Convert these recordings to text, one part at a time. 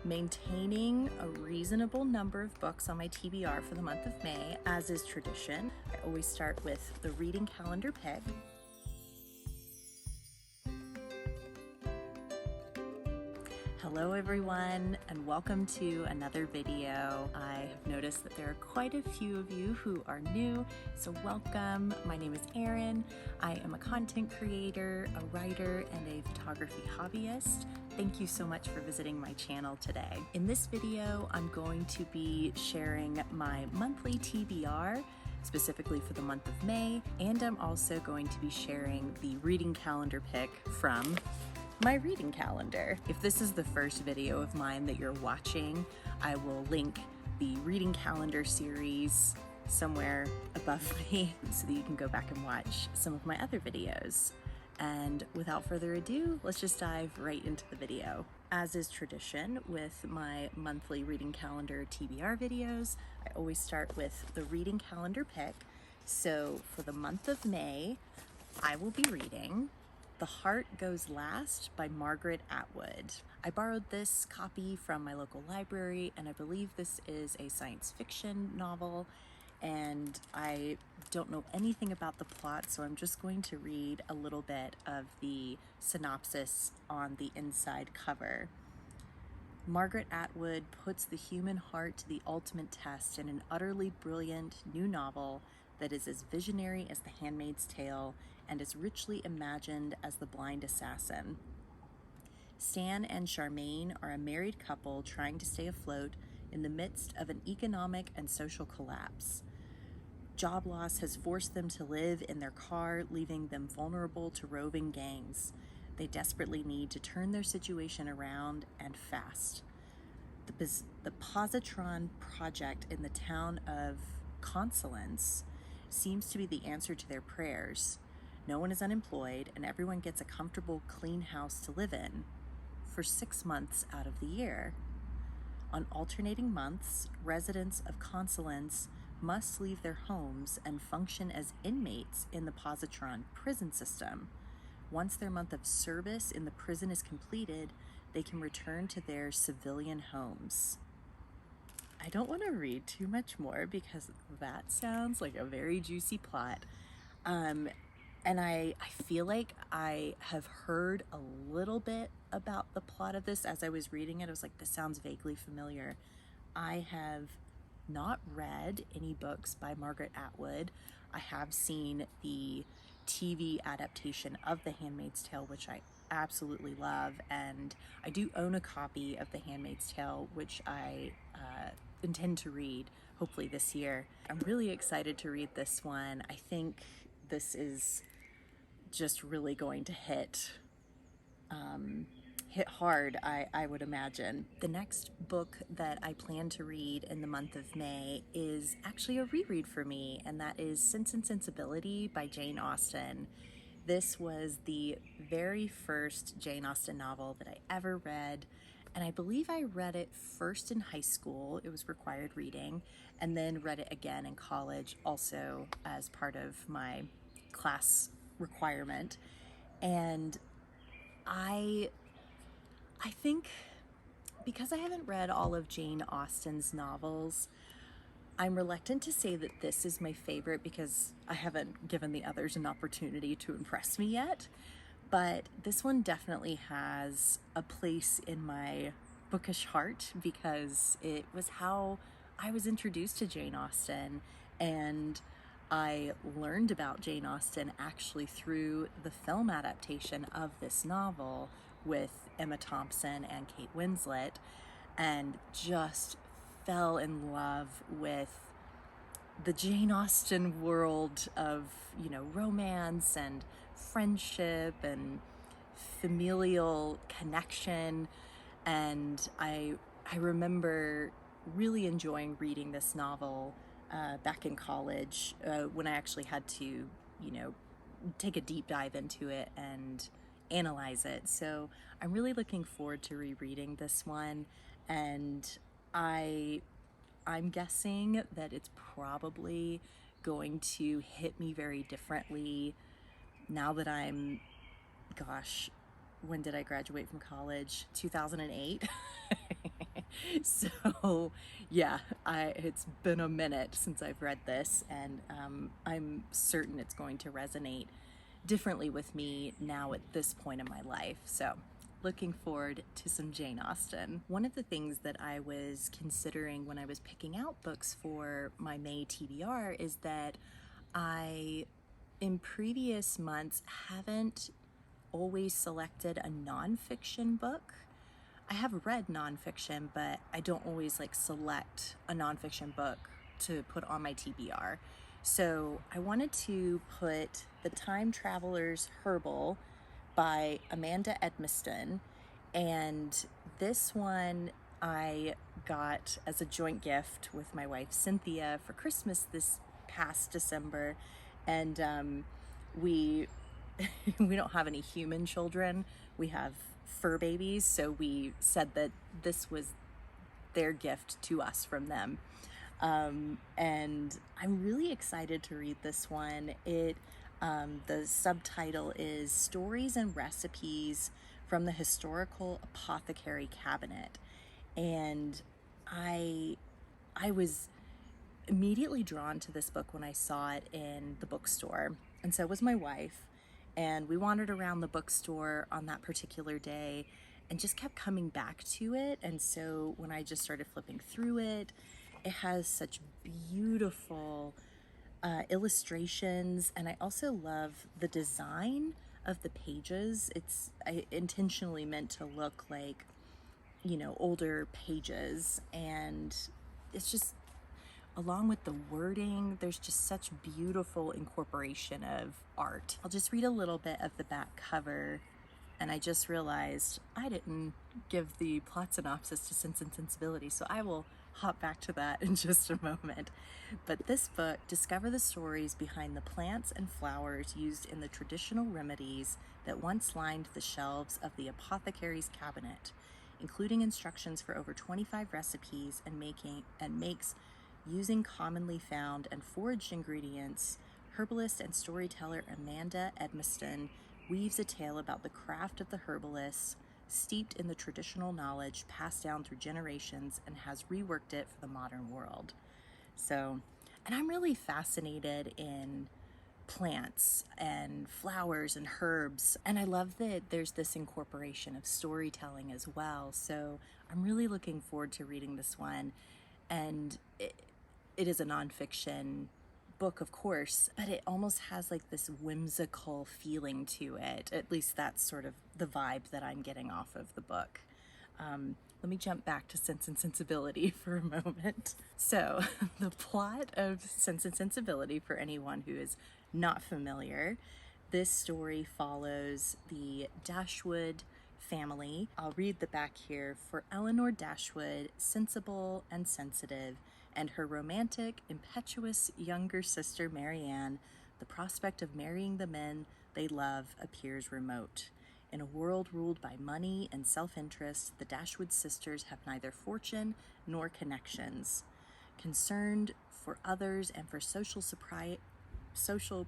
maintaining a reasonable number of books on my TBR for the month of May, as is tradition. I always start with the reading calendar pick. Hello everyone, and welcome to another video. I have noticed that there are quite a few of you who are new, so welcome. My name is Erin. I am a content creator, a writer, and a photography hobbyist. Thank you so much for visiting my channel today. In this video, I'm going to be sharing my monthly TBR, specifically for the month of May, and I'm also going to be sharing the reading calendar pick from my reading calendar. If this is the first video of mine that you're watching, I will link the reading calendar series somewhere above me so that you can go back and watch some of my other videos. And without further ado, let's just dive right into the video. As is tradition with my monthly reading calendar TBR videos, I always start with the reading calendar pick. So for the month of May, I will be reading The Heart Goes Last by Margaret Atwood. I borrowed this copy from my local library, and I believe this is a science fiction novel, and I don't know anything about the plot, so I'm just going to read a little bit of the synopsis on the inside cover. Margaret Atwood puts the human heart to the ultimate test in an utterly brilliant new novel that is as visionary as The Handmaid's Tale and as richly imagined as The Blind Assassin. Stan and Charmaine are a married couple trying to stay afloat in the midst of an economic and social collapse. Job loss has forced them to live in their car, leaving them vulnerable to roving gangs. They desperately need to turn their situation around, and fast. The positron project in the town of Consolence seems to be the answer to their prayers. No one is unemployed, and everyone gets a comfortable, clean house to live in for 6 months out of the year. On alternating months, residents of Consolence must leave their homes and function as inmates in the positron prison system. Once their month of service in the prison is completed, they can return to their civilian homes. I don't want to read too much more because that sounds like a very juicy plot. And I feel like I have heard a little bit about the plot of this as I was reading it. I was like, this sounds vaguely familiar. I have not read any books by Margaret Atwood. I have seen the TV adaptation of The Handmaid's Tale, which I absolutely love, and I do own a copy of The Handmaid's Tale, which I intend to read hopefully this year. I'm really excited to read this one. I think this is just really going to hit hard, I would imagine. The next book that I plan to read in the month of May is actually a reread for me, and that is Sense and Sensibility by Jane Austen. This was the very first Jane Austen novel that I ever read, and I believe I read it first in high school. It was required reading, and then read it again in college, also as part of my class requirement. And I think because I haven't read all of Jane Austen's novels, I'm reluctant to say that this is my favorite because I haven't given the others an opportunity to impress me yet. But this one definitely has a place in my bookish heart because it was how I was introduced to Jane Austen, and I learned about Jane Austen actually through the film adaptation of this novel with Emma Thompson and Kate Winslet, and just fell in love with the Jane Austen world of, romance and friendship and familial connection. And I remember really enjoying reading this novel back in college when I actually had to, take a deep dive into it and analyze it. So I'm really looking forward to rereading this one, and I'm guessing that it's probably going to hit me very differently now that I'm, gosh, when did I graduate from college? 2008. So yeah, it's been a minute since I've read this, and I'm certain it's going to resonate differently with me now at this point in my life. So looking forward to some Jane Austen. One of the things that I was considering when I was picking out books for my May TBR is that I, in previous months, haven't always selected a nonfiction book. I have read nonfiction, but I don't always like select a nonfiction book to put on my TBR. So I wanted to put The Time Traveler's Herbal by Amanda Edmiston, and this one I got as a joint gift with my wife Cynthia for Christmas this past December, and we we don't have any human children. We have fur babies, so we said that this was their gift to us from them. And I'm really excited to read this one. The subtitle is Stories and Recipes from the Historical Apothecary Cabinet. And I was immediately drawn to this book when I saw it in the bookstore, and so was my wife. And we wandered around the bookstore on that particular day and just kept coming back to it. And so when I just started flipping through it, it has such beautiful illustrations, and I also love the design of the pages. I intentionally meant to look like, older pages, and it's just, along with the wording, there's just such beautiful incorporation of art. I'll just read a little bit of the back cover, and I just realized I didn't give the plot synopsis to Sense and Sensibility, so I will hop back to that in just a moment. But this book, discover the stories behind the plants and flowers used in the traditional remedies that once lined the shelves of the apothecary's cabinet, including instructions for over 25 recipes and makes using commonly found and foraged ingredients. Herbalist and storyteller Amanda Edmiston weaves a tale about the craft of the herbalist, steeped in the traditional knowledge passed down through generations, and has reworked it for the modern world. So, and I'm really fascinated in plants and flowers and herbs, and I love that there's this incorporation of storytelling as well. So I'm really looking forward to reading this one. And it is a nonfiction book, of course, but it almost has like this whimsical feeling to it. At least that's sort of the vibe that I'm getting off of the book. Let me jump back to Sense and Sensibility for a moment. So the plot of Sense and Sensibility, for anyone who is not familiar, this story follows the Dashwood family. I'll read the back here. For Eleanor Dashwood, sensible and sensitive, and her romantic, impetuous younger sister Marianne, the prospect of marrying the men they love appears remote. In a world ruled by money and self-interest, the Dashwood sisters have neither fortune nor connections. Concerned for others and for social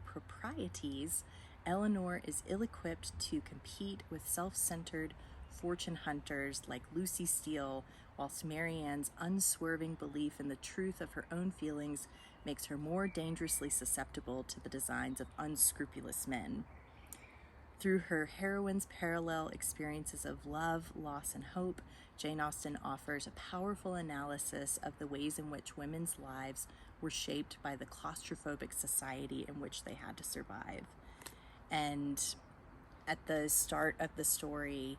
proprieties, Eleanor is ill-equipped to compete with self-centered fortune hunters like Lucy Steele, whilst Marianne's unswerving belief in the truth of her own feelings makes her more dangerously susceptible to the designs of unscrupulous men. Through her heroine's parallel experiences of love, loss, and hope, Jane Austen offers a powerful analysis of the ways in which women's lives were shaped by the claustrophobic society in which they had to survive. And at the start of the story,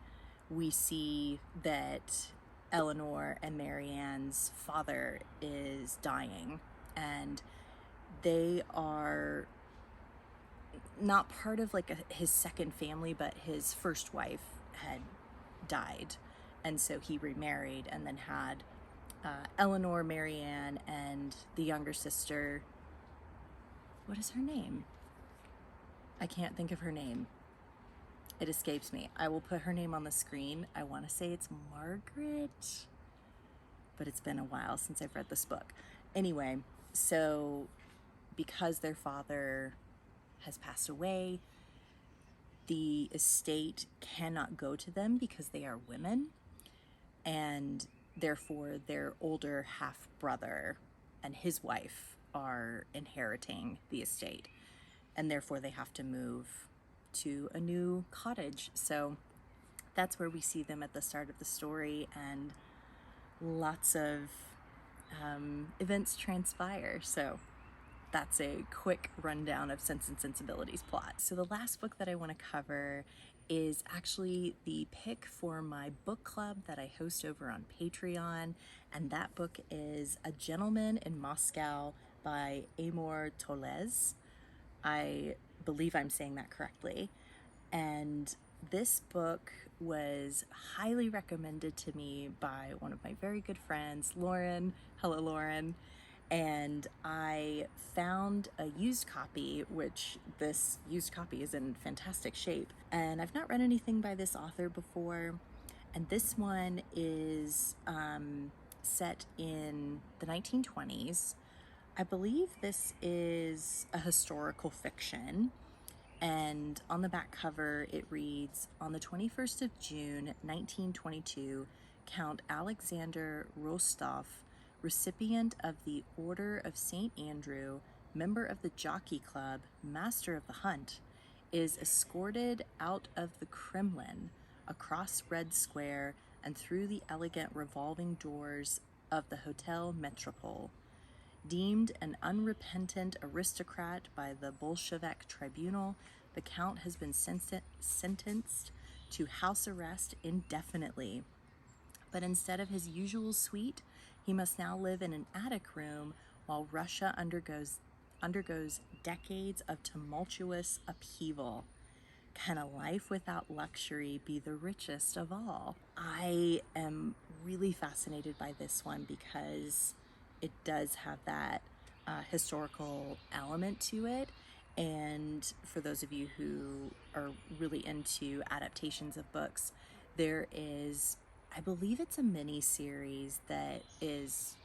we see that Eleanor and Marianne's father is dying, and they are not part of like his second family, but his first wife had died, and so he remarried and then had Eleanor, Marianne, and the younger sister. What is her name? I can't think of her name. It escapes me. I will put her name on the screen. I want to say it's Margaret, but it's been a while since I've read this book. Anyway, so because their father has passed away, the estate cannot go to them because they are women, and therefore their older half brother and his wife are inheriting the estate, and therefore they have to move to a new cottage. So that's where we see them at the start of the story, and lots of events transpire. So that's a quick rundown of Sense and Sensibility's plot. So the last book that I want to cover is actually the pick for my book club that I host over on Patreon, and that book is A Gentleman in Moscow by Amor Tolez. I believe I'm saying that correctly. And this book was highly recommended to me by one of my very good friends, Lauren. Hello, Lauren. And I found a used copy, which this used copy is in fantastic shape. And I've not read anything by this author before. And this one is set in the 1920s. I believe this is a historical fiction. And on the back cover, it reads, "On the 21st of June, 1922, Count Alexander Rostov, recipient of the Order of St. Andrew, member of the Jockey Club, master of the hunt, is escorted out of the Kremlin, across Red Square, and through the elegant revolving doors of the Hotel Metropole. Deemed an unrepentant aristocrat by the Bolshevik tribunal, the Count has been sentenced to house arrest indefinitely. But instead of his usual suite, he must now live in an attic room while Russia undergoes decades of tumultuous upheaval. Can a life without luxury be the richest of all?" I am really fascinated by this one because it does have that historical element to it. And for those of you who are really into adaptations of books, there is, I believe it's a mini series that is,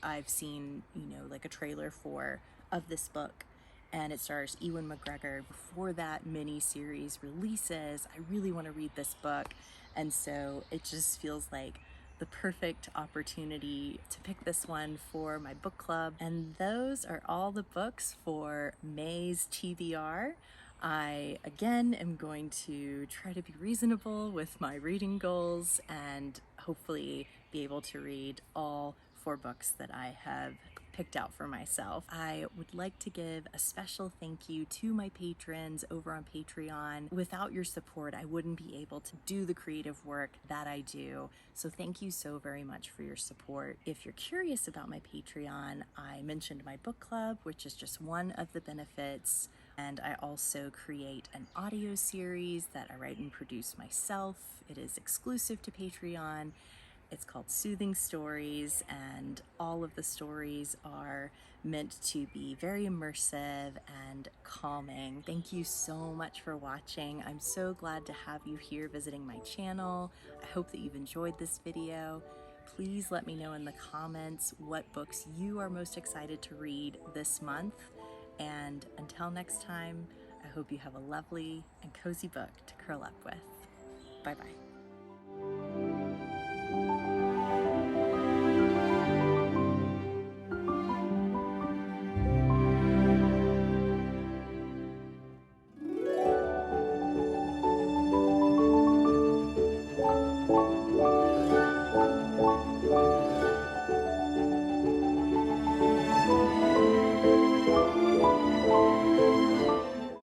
I've seen, like a trailer for, of this book, and it stars Ewan McGregor. Before that mini series releases, I really want to read this book, and so it just feels like the perfect opportunity to pick this one for my book club. And those are all the books for May's TBR. I, again, am going to try to be reasonable with my reading goals and hopefully be able to read all 4 books that I have picked out for myself. I would like to give a special thank you to my patrons over on Patreon. Without your support, I wouldn't be able to do the creative work that I do. So thank you so very much for your support. If you're curious about my Patreon, I mentioned my book club, which is just one of the benefits. And I also create an audio series that I write and produce myself. It is exclusive to Patreon. It's called Soothing Stories, and all of the stories are meant to be very immersive and calming. Thank you so much for watching. I'm so glad to have you here visiting my channel. I hope that you've enjoyed this video. Please let me know in the comments what books you are most excited to read this month. And until next time, I hope you have a lovely and cozy book to curl up with. Bye-bye.